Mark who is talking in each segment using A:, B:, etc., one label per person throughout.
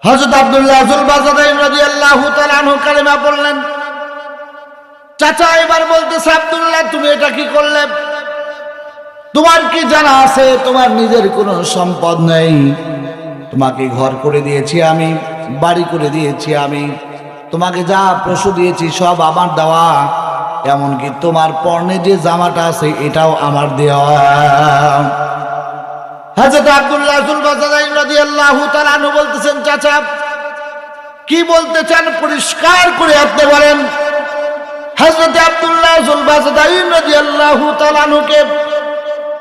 A: হযরত আব্দুল্লাহ যুল বাজাদাইন রাদিয়াল্লাহু তাআলা আনহু কালেমা পড়লেন। চাচা এবার বলতেছে, আব্দুল্লাহ তুমি এটা কি করলে? তোমার কি জানা আছে তোমার নিজের কোনো সম্পদ নেই? তোমাকে ঘর করে দিয়েছি আমি, বাড়ি করে দিয়েছি আমি, তোমাকে যা পশু দিয়েছি সব আমার দেওয়া, এমনকি তোমার পরনে যে জামাটা আছে এটাও আমার দেওয়া। হযরত আব্দুল্লাহ যুল বাজাদাইন রাদিয়াল্লাহু তাআলা আনহু বলতেছেন, চাচা কি বলতে চান পরিষ্কার করে আপনি বলেন। হযরত আব্দুল্লাহ যুল বাজাদাইন রাদিয়াল্লাহু তাআলা আনহুকে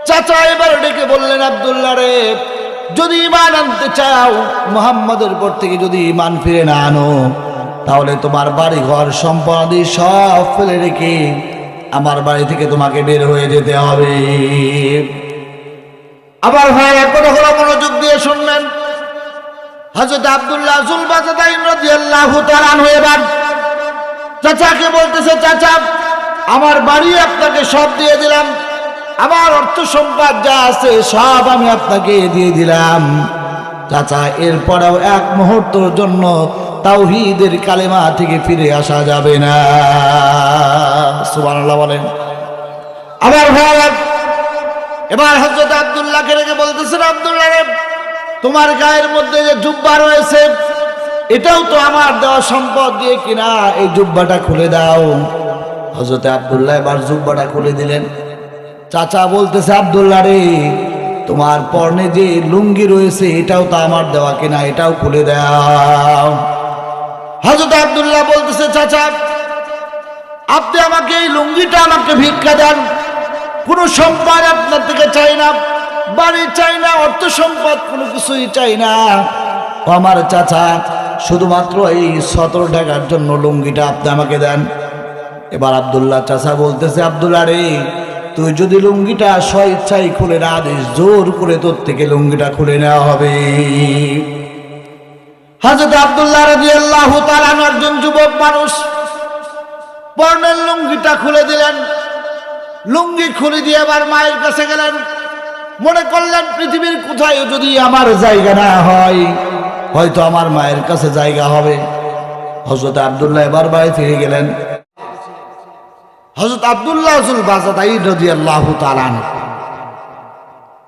A: চাচা এবার ডেকে বললেন, আব্দুল্লাহ রে, যদি ঈমান আনতে চাও, মুহাম্মদের পর থেকে যদি ঈমান ফিরে না আনো, তাহলে তোমার বাড়ি ঘর সম্পত্তি সব ফেলে রেখে আমার বাড়ি থেকে তোমাকে বের হয়ে যেতে হবে। আবার ভাই এখনো মনোযোগ দিয়ে শুনবেন। হযরত আব্দুল্লাহ যুল বাজাদাইন রাদিয়াল্লাহু তাআলা আনহু এবার চাচাকে বলতেছে, চাচা আমার বাড়ি আপনাকে সব দিয়ে দিলাম, আমার অর্থ সম্পদ যা আছে সব আমি আপনাকে দিয়ে দিলাম। চাচা এরপরেও এক মুহূর্তের জন্য তাওহীদের কালেমা থেকে ফিরে আসা যাবে না। সুবহানাল্লাহ বলেন। আবার ভাই এবার হযরত আব্দুল্লাহকে রেখে বলতেছেন, আব্দুল্লাহ রে, তোমার গায়ের মধ্যে যে জুব্বা রয়েছে এটাও তো আমার দেওয়া সম্পদ দিয়ে কিনা, এই জুব্বাটা খুলে দাও। হযরত আব্দুল্লাহ এবার জুব্বাটা খুলে দিলেন। চাচা বলতেছে, আব্দুল্লাহ রে, তোমার পরনে যে লুঙ্গি রয়েছে এটাও তো আমার দেওয়া কিনা, এটাও খুলে দাও। হযরত আব্দুল্লাহ বলতেছে, চাচা আপনি আমাকে এই লুঙ্গিটা আমাকে ভিক্ষা দেন, কোনো সম্পদ আপনার থেকে চাই না, বাড়ি চাই না, অর্থ সম্পদ কোনো কিছুই চাই না। আমার চাচা শুধুমাত্র এই 17 টাকার জন্য লুঙ্গিটা আপনি আমাকে দেন। এবার আব্দুল্লাহ চাচা বলতেছে, আব্দুল্লাহ রে, তুই যদি লুঙ্গিটা স্বেচ্ছায় খুলে না দিস, জোর করে তোর থেকে লুঙ্গিটা খুলে নেওয়া হবে। হযরত আব্দুল্লাহ রাদিয়াল্লাহু তাআলা আনহু একজন যুবক মানুষ, পরনের লুঙ্গিটা খুলে দিলেন। লুঙ্গি খুলে দিয়ে আবার মায়ের কাছে গেলেন। মনে করলেন পৃথিবীর কোথায় যদি আমার জায়গা না হয়, হয়তো আমার মায়ের কাছে জায়গা হবে। হযরত আব্দুল্লাহ এবার বাড়ি ফিরে গেলেন। হযরত আব্দুল্লাহ যুল বাজাদাইন রাদিয়াল্লাহু তাআলা আনহু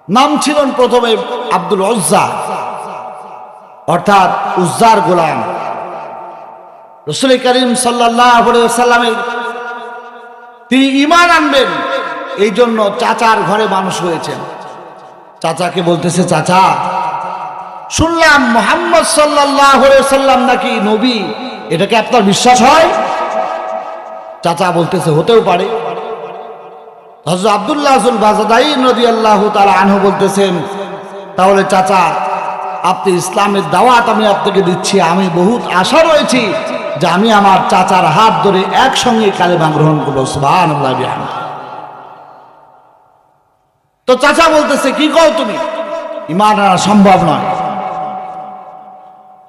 A: নাম ছিলেন প্রথমে আব্দুল উজ্জা, অর্থাৎ উজ্জার গোলাম। রাসূল করিম সাল্লাল্লাহু আলাইহি ওয়াসাল্লামের তিনি ঈমান আনবেন এই জন্য চাচার ঘরে মানুষ হয়েছেন। চাচাকে বলতেছে, চাচা শুনলাম মুহাম্মদ সাল্লাল্লাহু আলাইহি ওয়াসাল্লাম নাকি নবী, এটা কি আপনার বিশ্বাস হয়? চাচা বলতেছে, হতেও পারে। হযরত আব্দুল্লাহ যুল বাজাদাইন রাদিয়াল্লাহু তাআলা আনহু বলতেছেন, তাহলে চাচা আপনি ইসলামের দাওয়াত আমি আপনাকে দিচ্ছি, আমি বহুত আশা রয়েছি যে আমি আমার চাচার হাত ধরে একসঙ্গে কালেমা গ্রহণ করবো। সুবহানাল্লাহ বিহামদিহি। তো চাচা বলতেছে, কি কও তুমি, ঈমান আনা সম্ভব নয়।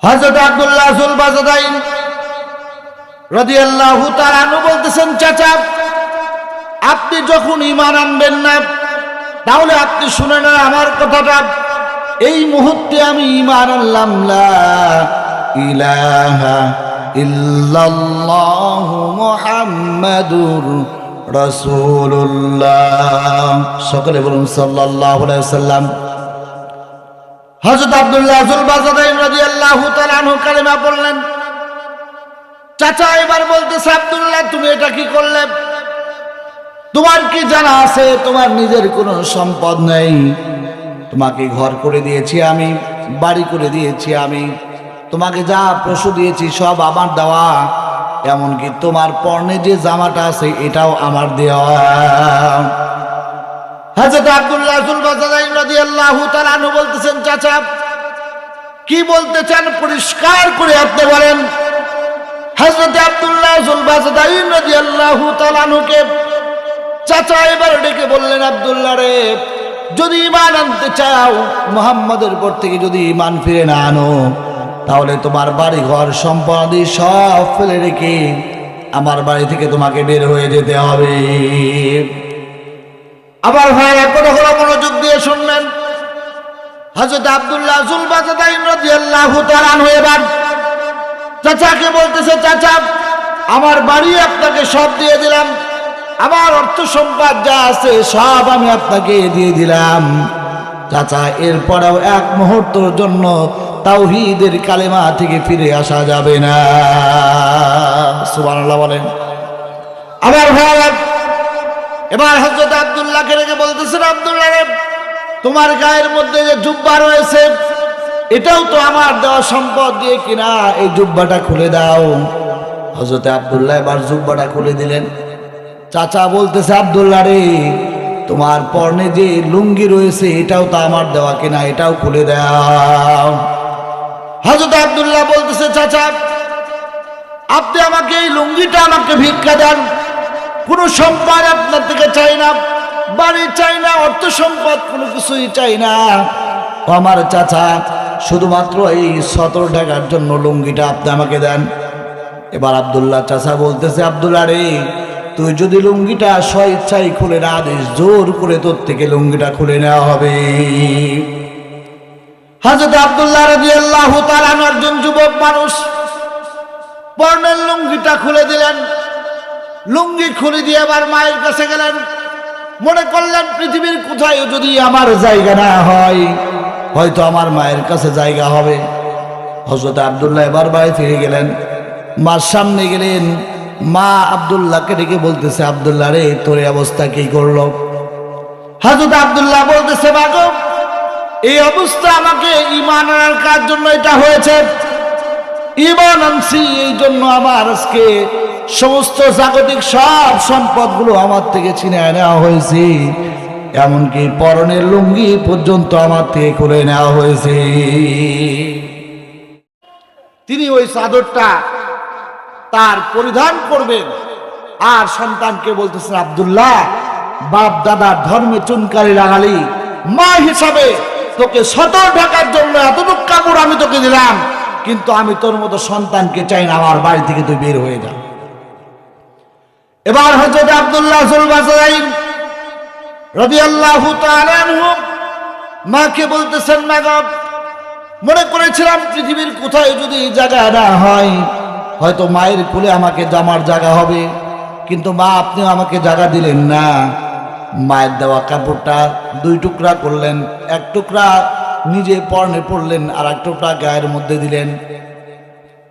A: হযরত আব্দুল্লাহ যুল বাজাদাইন রাদিয়াল্লাহু তাআলা আনহু বলতেছেন, চাচা আপনি যখন ঈমান আনবেন না, তাহলে আপনি শুনে নেন আমার কথাটা। এই মুহূর্তে আমি ঈমান আনলাম, লা ইলাহা ইল্লাল্লাহু মুহাম্মাদুর রাসূলুল্লাহ। সকলে বলুন সাল্লাল্লাহু আলাইহি ওয়াসাল্লাম। হযরত আব্দুল্লাহ যুল বাজাদাইন রাদিয়াল্লাহু তাআলা আনহু কালেমা পড়লেন। চাচা এবার বলতেছে, আব্দুল্লাহ তুমি এটা কি করলে? তোমার কি জানা আছে তোমার নিজের কোনো সম্পদ নেই? তোমাকে ঘর করে দিয়েছি আমি, বাড়ি করে দিয়েছি আমি, তোমাকে যা পশু দিয়েছি সব আমার দেওয়া, এমনকি তোমার পরনে যে জামাটা আছে এটাও আমার দেওয়া। হযরত আব্দুল্লাহ যুল বাজাদাইন রাদিয়াল্লাহু তাআলা আনহু বলতেছেন, চাচা কি বলতে চান পরিষ্কার করে আপনি বলেন। হযরত আব্দুল্লাহ যুল বাজাদাইন রাদিয়াল্লাহু তাআলা আনহুকে চাচা এবার ডেকে বললেন, আব্দুল্লাহ রে, যদি ঈমান আনতে চাও, মুহাম্মদের পর থেকে যদি ঈমান ফিরে না আনো, তাহলে তোমার বাড়ি ঘর সম্পত্তি সব ফেলে রেখে আমার বাড়ি থেকে তোমাকে বের হয়ে যেতে হবে। আবার ভাই এখনো মনোযোগ দিয়ে শুনবেন। হযরত আব্দুল্লাহ যুল বাজদাইন রাদিয়াল্লাহু তাআলা আনহু এবার চাচাকে বলতেছে, চাচা আমার বাড়ি আপনাকে সব দিয়ে দিলাম, আমার অর্থ সম্পদ যা আছে সব আমি আপনাকে দিয়ে দিলাম। চাচা এরপরেও এক মুহূর্তের জন্য তাওহীদের কালেমা থেকে ফিরে আসা যাবে না। সুবহানাল্লাহ বলেন। আমার ভাইরা এবার হযরত আব্দুল্লাহকে রেখে বলতেছেন, আব্দুল্লাহ রে তোমার গায়ের মধ্যে যে জুব্বা রয়েছে এটাও তো আমার দেওয়া সম্পদ দিয়ে কিনা, এই জুব্বাটা খুলে দাও। হযরত আব্দুল্লাহ এবার জুব্বাটা খুলে দিলেন। চাচা বলতেছে, আব্দুল্লাহ রে তোমার পরনে যে লুঙ্গি রয়েছে এটাও তো আমার দেওয়া কিনা, এটাও খুলে দাও। হযরত আব্দুল্লাহ বলতেছে, চাচা আপনি আমাকে এই লুঙ্গিটা আমাকে ভিক্ষা দেন, কোনো সম্পদ আপনার থেকে চাই না, বাড়ি চাই না, অর্থ সম্পদ কোনো কিছুই চাই না। আমার চাচা শুধুমাত্র এই 17 টাকার জন্য লুঙ্গিটা আপনি আমাকে দেন। এবার আব্দুল্লাহ চাচা বলতেছে, আব্দুল্লাহ রে তুই যদি লুঙ্গিটা স্বেচ্ছায় খুলে না দিস, জোর করে তোর থেকে লুঙ্গিটা খুলে নেওয়া হবে। হযরত আব্দুল্লাহ রাদিয়াল্লাহু তাআলা আনহু একজন যুবক মানুষ, পরনের লুঙ্গিটা খুলে দিলেন। লুঙ্গি খুলে দিয়ে আবার মায়ের কাছে গেলেন, মনে করলেন পৃথিবীর কোথায় যদি আমার জায়গা না হয়, হয়তো আমার মায়ের কাছে জায়গা হবে। হযরত আব্দুল্লাহ এবার বাড়ি ফিরে গেলেন, মার সামনে গেলেন। মা আব্দুল্লাহকে ডেকে বলতেছে, আব্দুল্লাহ রে তোর এই অবস্থা কি করলো? হযরত আব্দুল্লাহ বলতেছে, বাগো এই অবস্থা আমাকে ঈমান আনার কার জন্য এটা হয়েছে, ঈমান আনছি এই জন্য আমার আজকে সমস্ত জাগতিক সব সম্পদগুলো আমার থেকে ছিনিয়ে নেওয়া হয়েছে, এমনকি পরনের লুঙ্গি পর্যন্ত আমার থেকে খুলে নেওয়া হয়েছে। তিনি ওই চাদরটা তার পরিধান করবেন আর সন্তানকে বলতেছেন, আব্দুল্লাহ বাপ দাদার ধর্মে চুনকারি লাগালি, মা হিসাবে তোকে 17 টাকার জন্য এতটুকু কাপড় আমি তোকে দিলাম, কিন্তু আমি তোর মতো সন্তানকে চাই না, আমার বাড়ি থেকে তুই বের হয়ে যা। এবার হযরত আব্দুল্লাহ যুল বাজদাইন রাদিয়াল্লাহু তাআলা আনহু মাকে বলতেছেন, মা গো মনে করেছিলাম পৃথিবীর কোথায় যদি জায়গা না হয়, হয়তো মায়ের কোলে আমাকে জামার জায়গা হবে, কিন্তু মা আপনি আমাকে জায়গা দিলেন না। মায়ের দেওয়া কাপড়টা 2 টুকরা করলেন, 1 টুকরা নিজে পরনে পড়লেন আর 1 টুকরা গায়ের মধ্যে দিলেন।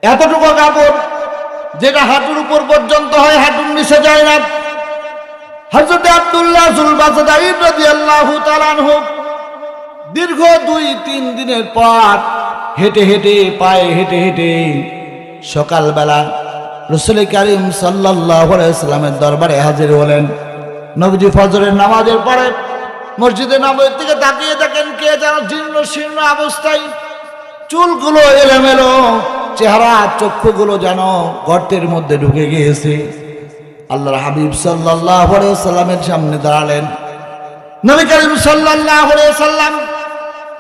A: এতটুকু কাপড় যেটা হাঁটুর উপর পর্যন্ত হয়, হাঁটুর নিচে যায় না। হযরত আব্দুল্লাহ যুল বাজদাইন রাদিয়াল্লাহু তাআলা আনহু দীর্ঘ 2-3 দিনের পর হেঁটে হেঁটে পায়ে হেঁটে হেঁটে সকালবেলা রাসূল কারীম সাল্লাল্লাহু আলাইহি ওয়াসাল্লামের দরবারে হাজির হলেন। নবীজি ফজরের নামাজের পরে মসজিদে নববী থেকে তাকিয়ে দেখেন কে যেন জীর্ণ শীর্ণ অবস্থায়, চুলগুলো এলোমেলো, চেহারা চক্ষুগুলো যেন গর্তের মধ্যে ঢুকে গিয়েছে। আল্লাহর হাবিব সাল্লাল্লাহু আলাইহি ওয়াসাল্লামের সামনে দাঁড়ালেন। নবী করিম সাল্লাল্লাহু আলাইহি ওয়াসাল্লাম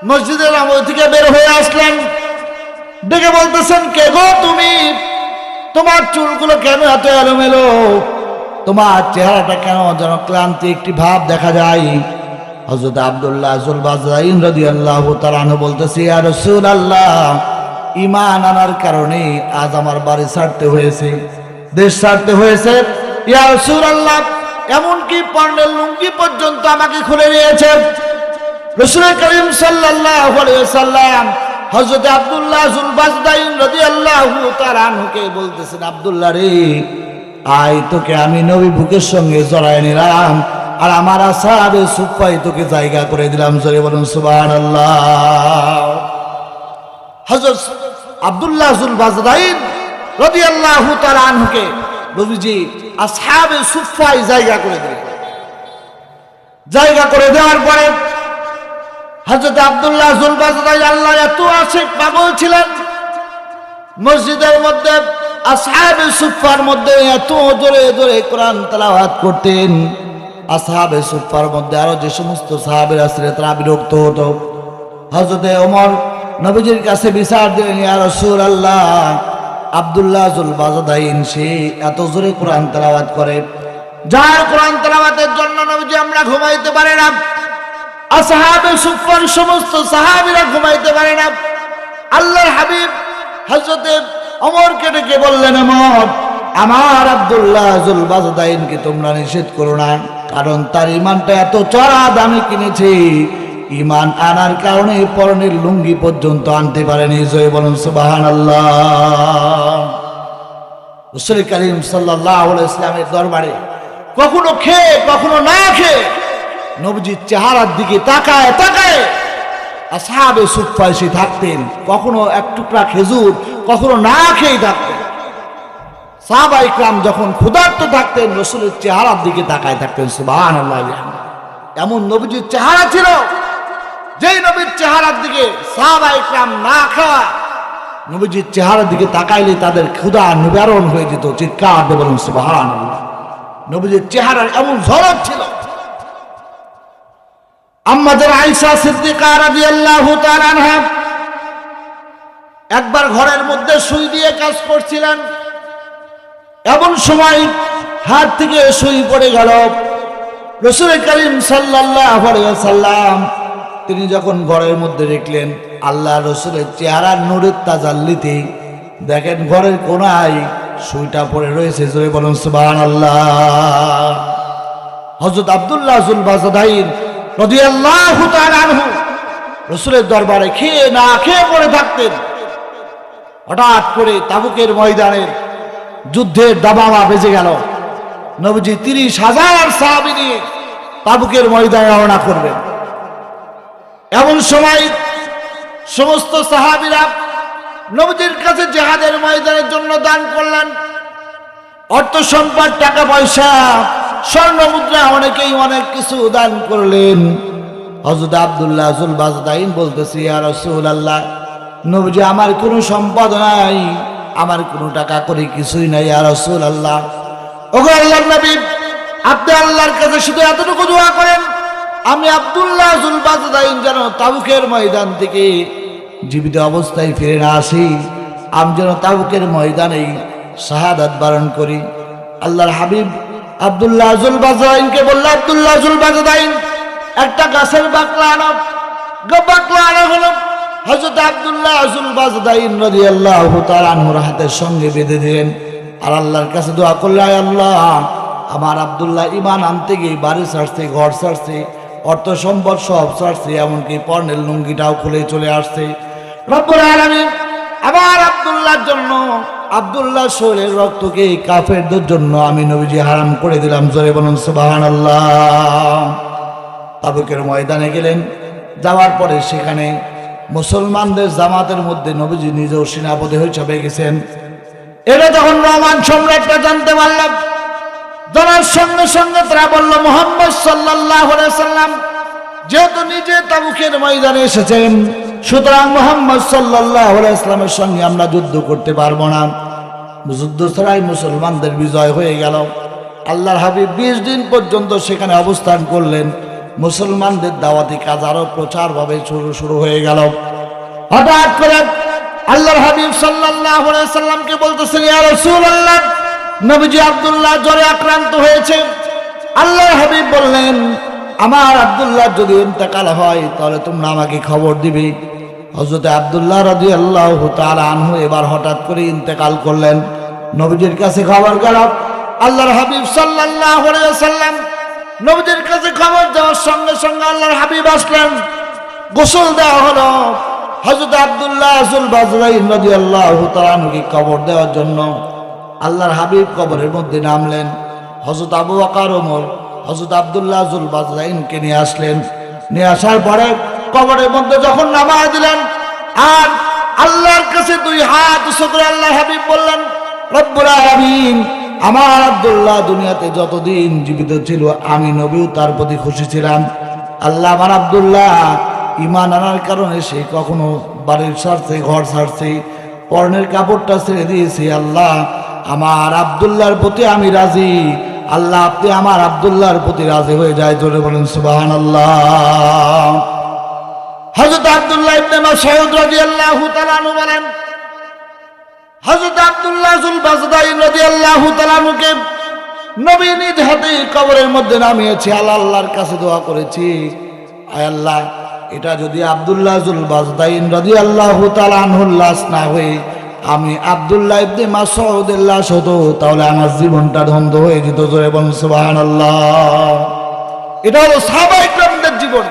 A: মসজিদে নববী থেকে বের হয়ে আসলেন, ডেকে বলতেছেন, কে গো তুমি? তোমার চুলগুলো কেন এত এলোমেলো? তোমার চেহারাটা কেন যেন ক্লান্তি একটি ভাব দেখা যায়? হযরত আব্দুল্লাহ যুল বাজদাইন রাদিয়াল্লাহু তাআলা আনহু বলতেছে, ইয়া রাসূলুল্লাহ ঈমান আনার কারণে আজ আমার বাড়ি ছাড়তে হয়েছে, দেশ ছাড়তে হয়েছে। ইয়া রাসূলুল্লাহ এমনকি পরনের লুঙ্গি পর্যন্ত আমাকে খুলে নিয়েছে। রাসূল করিম সাল্লাল্লাহু আলাইহি ওয়াসাল্লাম হযরত আব্দুল্লাহ যুল বাজদাইন রাদিয়াল্লাহু তাআলা আনহুকে বলতেছেন, আব্দুল্লাহ রে আয় তোকে আমি নবী বুকের সঙ্গে জড়ায় নিলাম, আর আমার আসহাবে সুফায় তোকে জায়গা করে দিলাম। জোরে বলুন সুবহানাল্লাহ। হযরত আব্দুল্লাহ যুল বাজদাইন রাদিয়াল্লাহু তাআলা আনহুকে নবীজি আসহাবে সুফায় জায়গা করে দিলেন। জায়গা করে দেওয়ার পরে হযরত আব্দুল্লাহ যুল বাজদাইন আল্লাহ এত আশিক পাগল ছিলেন, মসজিদের মধ্যে আসহাবে সুফার মধ্যে এত জোরে জোরে কোরআন তেলাওয়াত করতেন। আসহাবে সুফার মধ্যে আরো যে সমস্ত সাহাবীরা ছিলেন তারা বিরক্ত হতো। হযরত ওমর নবীজির কাছে বিচার দিলেন, ইয়া রাসূলুল্লাহ আব্দুল্লাহ যুল বাজদাইন সে এত জোরে কোরআন তেলাওয়াত করে, যার কোরআন তেলাওয়াতের জন্য নবীজি আমরা ঘুমাইতে পারি না, আসহাবে সুফফার সমস্ত সাহাবীরা ঘুমাইতে পারে না। আল্লাহর হাবিব হযরতে ওমরকে ডেকে বললেন, ওমর, আমার আব্দুল্লাহ যুল বাজদাইনকে তোমরা নিষেধ করো না, কারণ তার ঈমানটা এত চড়া দামে কিনেছে, ঈমান আনার কারণে পরনের লুঙ্গি পর্যন্ত আনতে পারেনি। জয় বলুন সুবহানাল্লাহ। রাসূল করিম সাল্লাল্লাহু আলাইহি ওয়াসাল্লামের দরবারে কখনো খেয়ে কখনো না খেয়ে নবীজির চেহারার দিকে তাকায় তাকায় আসহাবে সুফফা এসে থাকতেন। কখনো এক টুকরা খেজুর, কখনো না খেয়ে থাকতেন। সাহাবা ইকরাম যখন ক্ষুধার্ত থাকতেন রাসূলের চেহারার দিকে তাকায় থাকতেন। সুবহানাল্লাহ। এমন নবীজির চেহারা ছিল, যেই নবীর চেহারার দিকে সাহাবা ইকরাম না খাওয়া নবীজির চেহারার দিকে তাকাইলে তাদের ক্ষুধা নিবারণ হয়ে যেত। চিৎকার দিয়ে বলুন সুবহানাল্লাহ। নবীজির চেহারার এমন ঝলক ছিল। আম্মাদের আয়েশা সিদ্দিকা রাদিয়াল্লাহু তাআলা আনহা একবার ঘরের মধ্যে সুই দিয়ে কাজ করছিলেন। এমন সময় হাত থেকে সুই পড়ে গেল। রাসূল করিম সাল্লাল্লাহু আলাইহি ওয়াসাল্লাম তিনি যখন ঘরের মধ্যে দেখলেন, আল্লাহ রাসূলের চেহারার নূরের তাজাল্লিতে দেখেন ঘরের কোনায় সুইটা পড়ে রয়েছে। জোরে বলুন সুবহানাল্লাহ। হযরত আব্দুল্লাহ যুল বাজদাইন রাদিয়াল্লাহু তাআলা আনহু রাসূলের দরবারে খেয়ে না খেয়ে পড়ে থাকতেন। হঠাৎ করে তাবুকের ময়দানের যুদ্ধের দামামা বেজে গেল। নবীজি 30,000 সাহাবী নিয়ে তাবুকের ময়দানে রওনা করবেন। এমন সময় সমস্ত সাহাবীরা নবীজির কাছে জিহাদের ময়দানের জন্য দান করলেন। অর্থ সম্পদ, টাকা পয়সা, স্বর্ণ মুদ্রা, অনেকেই অনেক কিছু দান করলেন। হযরত আব্দুল্লাহ যুল বাজদাইন বলতেছে, ইয়া রাসূলুল্লাহ, নবীজি আমার কোনো সম্পদ নাই, আমার কোনো টাকা করে কিছুই নাই। ইয়া রাসূলুল্লাহ, ওগো আল্লাহর নবী, আপনি আল্লাহর কাছে শুধু এতটুকু দোয়া করেন, আমি আব্দুল্লাহ যুল বাজদাইন যেন তাবুকের ময়দান থেকে জীবিত অবস্থায় ফিরে না আসি, আমি যেন তাবুকের ময়দানে শাহাদাত বরণ করি। আল্লাহর হাবিব আব্দুল্লাহ যুল বাজদাইনকে বলল, আব্দুল্লাহ যুল বাজদাইন, একটা গাছের বাকলা আনো। বাকলা আনা হলো। হযরত আব্দুল্লাহ যুল বাজদাইন রাদিয়াল্লাহু তাআলা আনহুর হাতের সঙ্গে বেঁধে দিলেন আর আল্লাহর কাছে দোয়া করলেন, আয় আল্লাহ, আমার আব্দুল্লাহ ঈমান আনতে গিয়ে বাড়ি ছাড়ছে, ঘর ছাড়ছে, অর্থ সম্পদ সব ছাড়ছে, এমনকি পর্ণের লুঙ্গিটাও খুলে চলে আসছে। রব্বুল আলামিন আমার আব্দুল্লাহর জন্য, আব্দুল্লাহ শরীরের রক্তকে কাফেরদের জন্য আমি নবীজি হারাম করে দিলাম। জোরে বলুন সুবহানাল্লাহ। তাবুকের ময়দানে গেলেন। যাওয়ার পরে সেখানে মুসলমানদের জামাতের মধ্যে নবীজি নিজেও সেনাপতি হয়ে চেপে গেছেন। এটা তখন রোমান সম্রাটরা জানতে পারলাম। জানার সঙ্গে সঙ্গে তারা বলল, মুহাম্মদ সাল্লাল্লাহু আলাইহি সাল্লাম যেহেতু নিজে তাবুকের ময়দানে এসেছেন, সুতরাং মুহাম্মদ সাল্লাল্লাহু আলাইহি সাল্লামের সঙ্গে আমরা যুদ্ধ করতে পারবো না। যুদ্ধ ছাড়াই মুসলমানদের বিজয় হয়ে গেল। আল্লাহর হাবিব 20 দিন পর্যন্ত সেখানে অবস্থান করলেন। মুসলমানদের দাওয়াতি কাজ আরো প্রচারভাবে শুরু হয়ে গেল। হঠাৎ করে আল্লাহর হাবিব সাল্লাল্লাহু আলাইহি সাল্লামকে বলতেছেন, ইয়া রাসূলুল্লাহ, নবীজি আব্দুল্লাহ জ্বরে আক্রান্ত হয়েছে। আল্লাহর হাবিব বললেন, আমার আব্দুল্লাহ যদি ইন্তেকাল হয় তাহলে তোমরা আমাকে খবর দিবে। হযরত আব্দুল্লাহ রাদিয়াল্লাহু তাআলা আনহু এবার হঠাৎ করে ইন্তেকাল করলেন। নবীজির কাছে খবর গেল। আল্লাহর হাবিব সাল্লাল্লাহু আলাইহি ওয়াসাল্লাম নবীজির কাছে খবর দেওয়ার সঙ্গে সঙ্গে আল্লাহর হাবিব আসলেন। গোসল দেওয়া হলো। হযরত আব্দুল্লাহ যুল বাজদাইন রাদিয়াল্লাহু তাআলা আনহুকে কবর দেওয়ার জন্য আল্লাহর হাবিব কবরের মধ্যে নামলেন। হযরত আবু বকর, ওমর হযরত আব্দুল্লাহ যুল বাজদাইনকে নিয়ে আসলেন। নিয়ে আসার পরে কবরের মধ্যে যখন নামায় দিলেন আর আল্লাহর কাছে 2 হাত উঁচু করে আল্লাহর হাবিব বললেন, রব্বুল আলামিন, আমার আব্দুল্লাহ দুনিয়াতে যতদিন জীবিত ছিল আমি নবীও তার প্রতি খুশি ছিলাম। আল্লাহ, আমার আব্দুল্লাহ ঈমান আনার কারণে সে কখনো বাড়ির ছাড়ছে, ঘর ছাড়ছে, পরনের কাপড়টা ছেড়ে দিয়েছে। আল্লাহ, আমার আব্দুল্লাহর প্রতি আমি রাজি। আল্লাহ, আপনি আমার আব্দুল্লাহর প্রতি রাজি হয়ে যায়। জোরে বলেন সুবহানাল্লাহ। হযরত আব্দুল্লাহ ইবনে মাসউদ রাদিয়াল্লাহু তাআলা আনহু বলেন, হযরত আব্দুল্লাহ যুল বাজদাইন রাদিয়াল্লাহু তাআলা আনহুকে নবী নিজ হাতে কবরের মধ্যে নামিয়েছে। আল্লাহর কাছে দোয়া করেছি, আয় আল্লাহ, এটা যদি আব্দুল্লাহ জুল বাজদাইন রাদিয়াল্লাহু তাআলা আনহুর লাশ না হয়ে আমি আব্দুল্লাহ ইবনে মাসউদের লাশ হতো, তাহলে আমার জীবনটা ধ্বংস হয়ে যেত। জোরে বলুন সুবহানাল্লাহ। এটা হলো সাহাবায়ে কেরামদের জীবন।